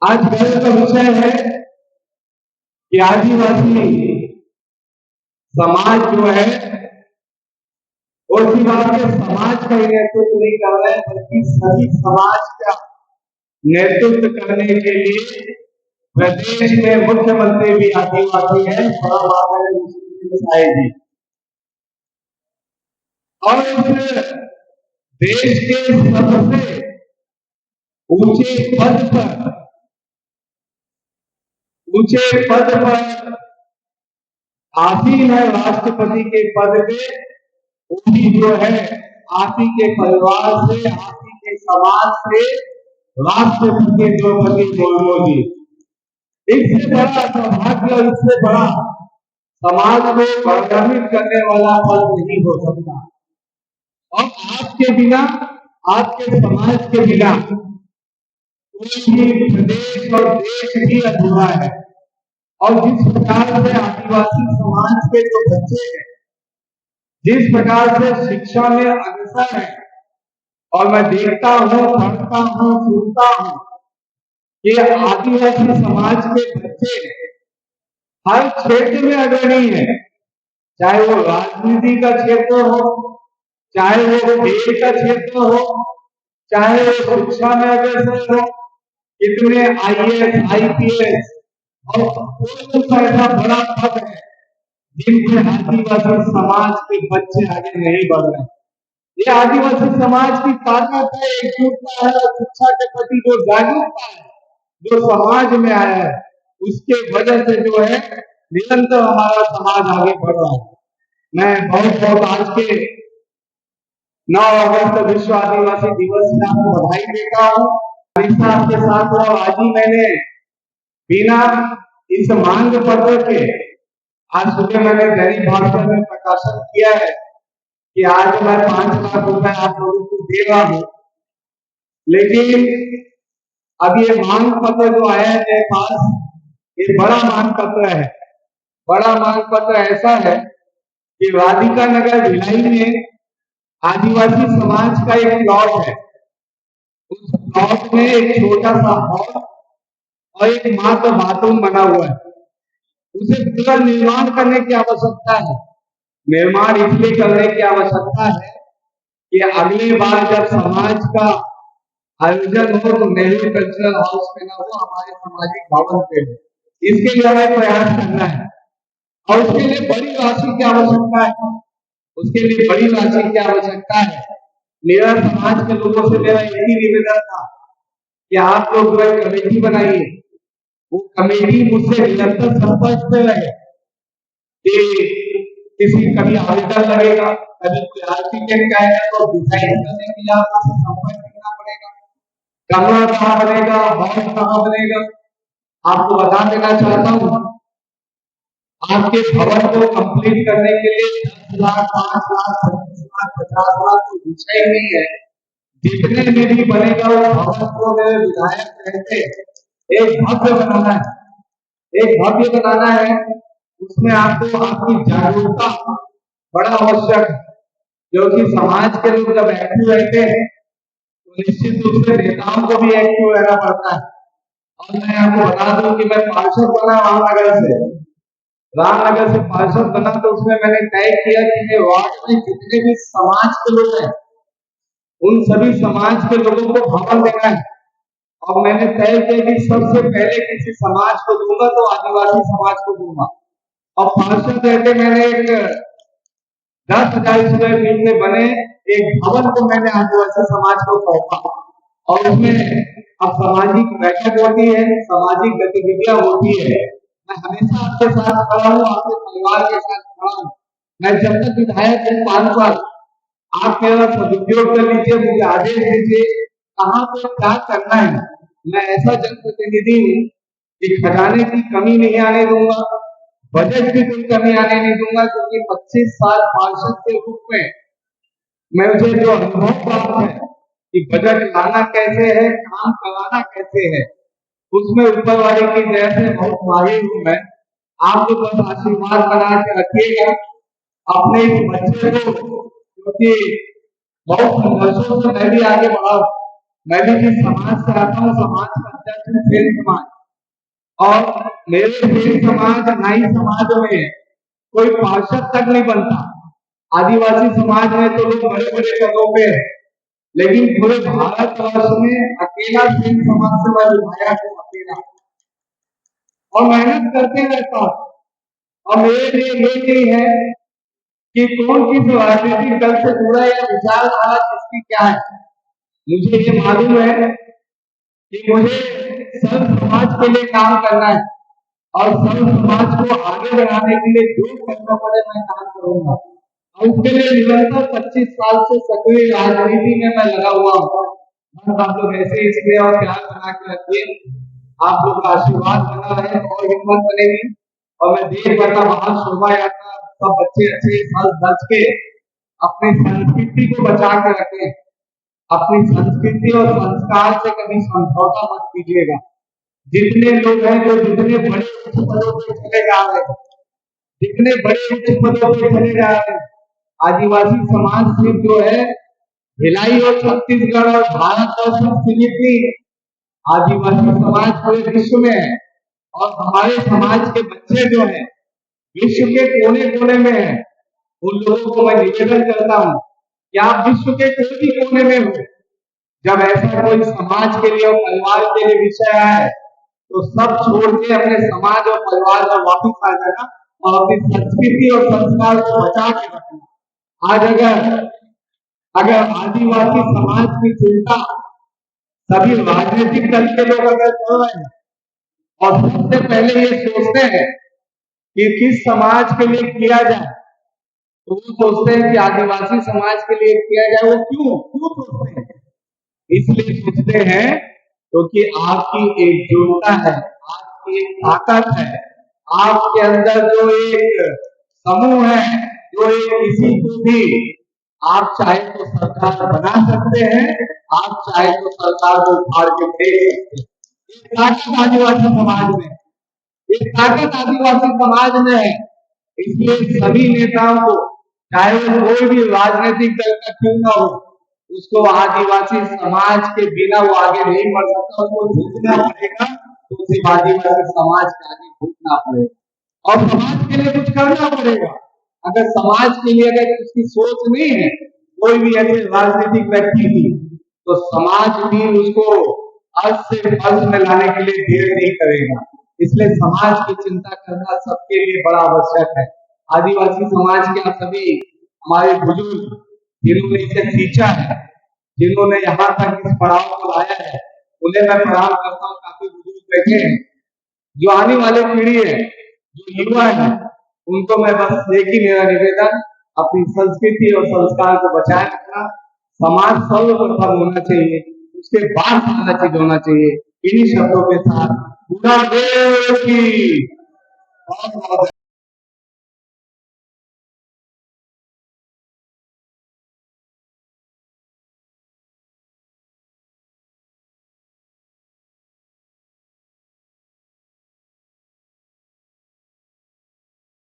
आज गर्व का विषय है कि आदिवासी समाज जो है वो सिर्फ आपके समाज का ही नेतृत्व नहीं कर रहे हैं, बल्कि सभी समाज का नेतृत्व करने के लिए प्रदेश में मुख्यमंत्री भी आदिवासी है, बड़ा बाबा साहेब जी। और इस देश के सबसे ऊंचे पद पर आसीन है, राष्ट्रपति के पद पे। वो भी जो है आप ही के परिवार से, आप ही के समाज से राष्ट्रपति द्रौपदी मुर्मू जी। इससे बड़ा सौभाग्य और इससे बड़ा समाज को गौरवान्वित करने वाला पद नहीं हो सकता। और आपके बिना, आपके समाज के बिना कोई भी प्रदेश और देश भी अधूरा है। और जिस प्रकार से आदिवासी समाज के जो बच्चे हैं, जिस प्रकार से शिक्षा में अग्रसर है, और मैं देखता हूं, पढ़ता हूं, सुनता हूं कि आदिवासी समाज के बच्चे हर क्षेत्र में अग्रणी है, चाहे वो राजनीति का क्षेत्र हो, चाहे वो खेल का क्षेत्र हो, चाहे वो शिक्षा में अग्रसर हो। कितने IAS, IPS और कोई ऐसा बड़ा पद है जिनसे आदिवासी समाज के बच्चे आगे नहीं बढ़ रहे। ये आदिवासी समाज की ताकत है, एकजुटता है और शिक्षा के प्रति जो जागरूकता है जो समाज में आया है, उसके वजह से जो है निरंतर हमारा समाज आगे बढ़ रहा है। मैं बहुत बहुत आज के 9 अगस्त विश्व आदिवासी दिवस में आपको बधाई देता हूँ। आपके साथ हुआ, आज ही मैंने बिना इस मांग पत्र के आज सुबह मैंने दैनिक भास्कर में प्रकाशन किया है कि आज मैं 5 लाख रुपए आप लोगों को दे रहा हूं। लेकिन अब ये मांग पत्र जो आया है मेरे पास, ये बड़ा मांग पत्र है। बड़ा मांग पत्र ऐसा है कि राधिका नगर भिलाई में आदिवासी समाज का एक प्लॉट है। उस प्लॉट में एक छोटा सा हॉल और एक मात्र बाथरूम बना हुआ है। उसे पूरा निर्माण करने की आवश्यकता है। निर्माण इसलिए करने की आवश्यकता है कि अगली बार जब समाज का आयोजन हो तो नेहरू कल्चरल हाउस में ना हो, हमारे सामाजिक भवन पे हो। इसके लिए हमें प्रयास करना है और उसके लिए बड़ी राशि की आवश्यकता है। उसके लिए बड़ी राशि की आवश्यकता है। मेरा समाज के लोगों से मेरा एक ही निवेदन था कि आप लोग जो है कमेटी बनाइए। वो कमेटी मुझसे निरंतर संपर्क में रहे कि किसी कभी आवेदन लगेगा, कभी कोई आर्किटेक्ट आएगा तो डिजाइन करने के लिए आपसे संपर्क करना पड़ेगा। कमरा कहाँ बनेगा, हॉल कहाँ बनेगा। आपको बता देना चाहता हूँ, आपके भवन को कंप्लीट करने के लिए 10 लाख, 5 लाख, 25 लाख, 50 लाख तो विषय नहीं है। जितने में भी बनेगा वो भवन को मेरे विधायक रहते एक भव्य बनाना है, एक भव्य बनाना है। उसमें आपको आपकी जागरूकता बड़ा आवश्यक है, क्योंकि समाज के लोग जब एक्टिव रहते हैं तो निश्चित रूप से नेताओं को भी एक्टिव रहना पड़ता है। और मैं आपको बता दूं कि मैं पार्षद बना रामनगर से पार्षद बना, तो उसमें मैंने तय किया कि मैं वार्ड में जितने भी समाज के लोग हैं उन सभी समाज के लोगों को भवन देना है। और मैंने तय किया कि सबसे पहले किसी समाज को दूंगा तो आदिवासी समाज को दूंगा। और पार्षद रहते मैंने एक 10,000 स्क्वायर फीट में बने एक भवन को मैंने आदिवासी समाज को सौंपा। और उसमें अब सामाजिक बैठक होती है, सामाजिक गतिविधियां होती है। मैं हमेशा आपके साथ खड़ा हूँ, आपके परिवार के साथ खड़ा हूँ। मैं जब तक विधायक हूँ 5 साल, आप मेरा सदुपयोग कर लीजिए, मुझे आदेश दीजिए कहाँ पर क्या करना है। मैं ऐसा जनप्रतिनिधि हूँ कि खजाने की कमी नहीं आने दूंगा, बजट की कोई कमी आने नहीं दूंगा, क्योंकि 25 साल पार्षद के रूप में मुझे जो अनुभव प्राप्त है कि बजट लाना कैसे है, काम कराना कैसे है, उसमें ऊपर वाले की दया से बहुत माहिर हूं मैं। आप लोग बस आशीर्वाद बना के रखिएगा अपने इस बच्चे को, क्योंकि बहुत संघर्षों से मैं भी आगे बढ़ा। मैं भी जिस समाज से आता हूँ, समाज का अध्यक्ष हूँ सेन समाज, और मेरे सेन समाज नाई समाज में कोई पार्षद तक नहीं बनता। आदिवासी समाज में तो लोग बड़े बड़े पदों पे है, लेकिन पूरे भारतवर्ष में अकेला सेन समाज से मैं विधायक हूँ, अकेला, और मेहनत करते रहता हूँ। और मेरे लिए ये नहीं है कि कौन किस राजनीतिक दल से जुड़ा है या विचारधारा किसकी क्या है। मुझे ये मालूम है कि मुझे सर्व समाज के लिए काम करना है, और सर्व समाज को आगे बढ़ाने के लिए जो करना पड़े मैं काम करूंगा। और उसके लिए निरंतर 25 साल से सक्रिय राजनीति में मैं लगा हुआ हूँ। बस आप लोग ऐसे ही इसलिए और प्यार बना के रखिए, आप लोग का आशीर्वाद बना रहे और हिम्मत बनेगी। और मैं देख पाता बाहर शोभा यात्रा सब बच्चे अच्छे सज धज के अपनी संस्कृति को बचा के रखें। अपनी संस्कृति और संस्कार से कभी समझौता मत कीजिएगा। जितने लोग हैं जो जितने बड़े उच्च पदों पे चले जा रहे हैं, जितने बड़े उच्च पदों पे चले जा रहे हैं, आदिवासी समाज सिर्फ जो है भिलाई और छत्तीसगढ़ और भारतवर्ष में सीमित नहीं है। आदिवासी समाज पूरे विश्व में है, और हमारे समाज के बच्चे जो हैं विश्व के कोने कोने में है। उन लोगों को मैं निवेदन करता हूँ कि आप विश्व के कोई भी कोने में हो, जब ऐसा कोई समाज के लिए और परिवार के लिए विषय आए तो सब छोड़ के अपने समाज और परिवार में वापिस आ जाना और अपनी संस्कृति और संस्कार को बचा के रखना। आज अगर आदिवासी समाज की चिंता सभी राजनीतिक दल के लोग अगर कर रहे हैं और सबसे पहले ये सोचते हैं कि किस समाज के लिए किया जाए, तो वो सोचते हैं कि आदिवासी समाज के लिए किया जाए। वो क्यों सोचते हैं? इसलिए सोचते हैं क्योंकि आपकी एकजुटता है, आपकी एक ताकत है, आपके अंदर जो एक समूह है, जो एक किसी को भी आप चाहे तो सरकार बना सकते हैं, आप चाहे तो सरकार को उखाड़ के फेंक सकते हैं। एक ताकत आदिवासी समाज में, एक ताकत आदिवासी समाज में है। इसलिए सभी नेताओं को, चाहे वो कोई भी राजनीतिक दल का क्यों ना हो, उसको आदिवासी समाज के बिना वो आगे नहीं बढ़ सकता। उसको झुकना पड़ेगा, तो उसे आदिवासी समाज के आगे झुकना पड़ेगा और समाज के लिए कुछ करना पड़ेगा। अगर समाज के लिए अगर उसकी सोच नहीं है कोई भी ऐसे राजनीतिक व्यक्ति की, तो समाज भी उसको अर्थ से फर्ज में लाने के लिए देर नहीं करेगा। इसलिए समाज की चिंता करना सबके लिए बड़ा आवश्यक है। आदिवासी समाज के आप सभी हमारे बुजुर्ग जिन्होंने इसे सींचा है, जिन्होंने यहाँ तक इस पड़ाव को लाया है, उन्हें मैं प्रणाम करता हूँ। काफी बुजुर्ग बैठे हैं। जो आने वाले पीढ़ी है, जो युवा है, उनको मैं बस एक ही मेरा निवेदन, अपनी संस्कृति और संस्कार को बचाए रखना। समाज सर्वप्रथम होना चाहिए, उसके बाद सारा चीज होना चाहिए। इन्हीं शब्दों के साथ पूरा देश की